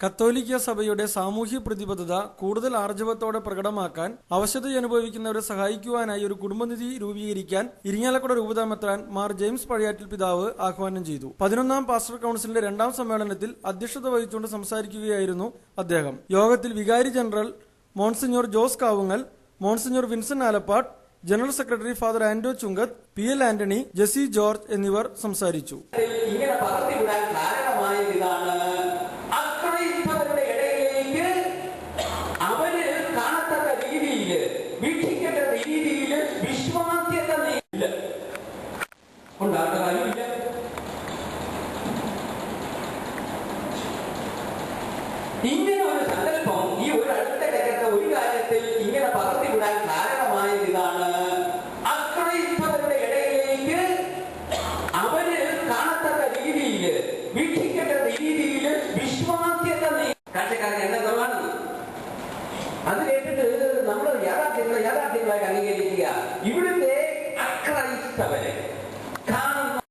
കത്തോലിക്ക സഭയുടെ സാമൂഹ്യ പ്രതിബദ്ധത കൂടുതൽ ആർജവത്തോടെ പ്രകടമാക്കാൻ അവശതയനുഭവിക്കുന്നവരെ സഹായിക്കുവാനായി ഒരു കുടുംബനിധി രൂപീകരിക്കാൻ ഇരിങ്ങാലക്കുട രൂപതാമെത്രാൻ മാർ ജെയിംസ് പഴയാറ്റിൽ പിതാവ് ആഹ്വാനം ചെയ്തു. 11ാം പാസ്റ്റർ കൌൺസിലിന്റെ 2ാം സമ്മേളനത്തിൽ അധ്യക്ഷത വഹിച്ചുകൊണ്ട് സംസാരിക്കുകയായിരുന്നു അദ്ദേഹം. യോഗത്തിൽ വികാരി general monsignor Jose Kavungal, monsignor Vincent Alappad, general secretary father Anto Chungath, PL Antony, Jessy George എന്നിവർ സംസാരിച്ചു. ഇങ്ങനെ ഒരു സങ്കല്പം ഈ ഒരു അടുത്ത രംഗത്തെ ഒരു കാര്യത്തിൽ ഇങ്ങനെ പകർത്തിവിടാൻ കാരണമായത് ഇതാണ്. അക്രൈസ്തവരുടെ ഇടയിലേക്ക് അവര് കാണത്തക്ക രീതിയിൽ, വീക്ഷിക്കേണ്ട രീതിയിൽ വിശ്വാസ്യത കാഴ്ചക്കാരൻ എന്ന കുറവാണ്. അത് കേട്ടിട്ട് നമ്മൾ യാഥാർത്ഥ്യങ്ങളായിട്ട് അംഗീകരിക്കുക. ഇവിടുത്തെ അക്രൈസ്തവരെ